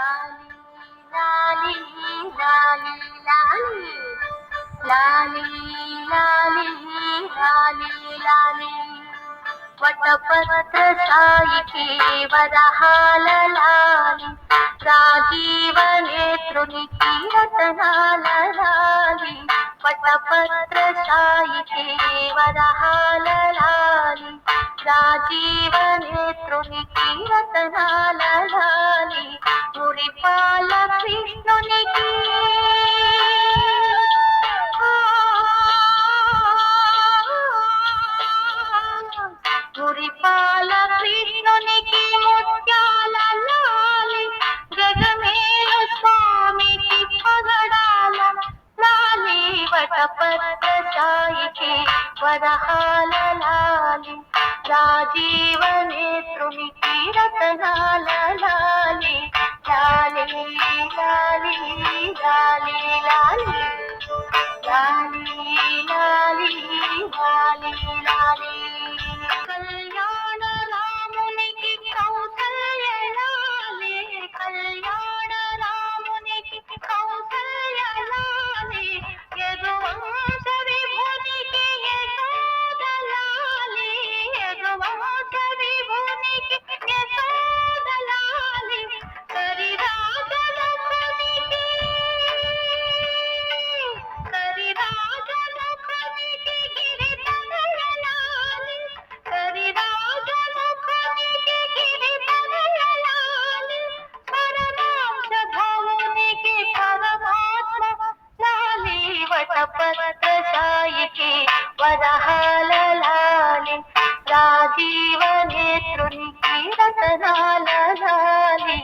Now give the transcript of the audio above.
लाली लाली लाली लाली लाली लाली लाली वटपत्र सायिके वरहाल लाली राजीव नेत्रुनिकी रतनाल लाली वटपत्र सायिके वरहाल लाली राजीव नेत्रुनिकी रतनाल लाली మురిపాల కృష్ణునికి మురిపాల కృష్ణునికి ముత్యాల లాలి జగమేలు స్వామికి పగడాల లాలి వటపత్ర సాయికి వరహాల లాలి రాజీవ నేత్రునికి రతనాల లాలి లాలి లాలి లాలి లాలి లాలి లాలి లాలి లాలి కళ్యాణ రామునికి కౌసల్య లాలి కళ్యాణ రామునికి కౌసల్య లాలి యదువంశ విభునికి యశోద లాలి యదువంశ విభునికి యశోద లాలి వటపత్ర సాయికి వరహాల లాలి రాజీవ నేత్రునికి రతనాల లాలి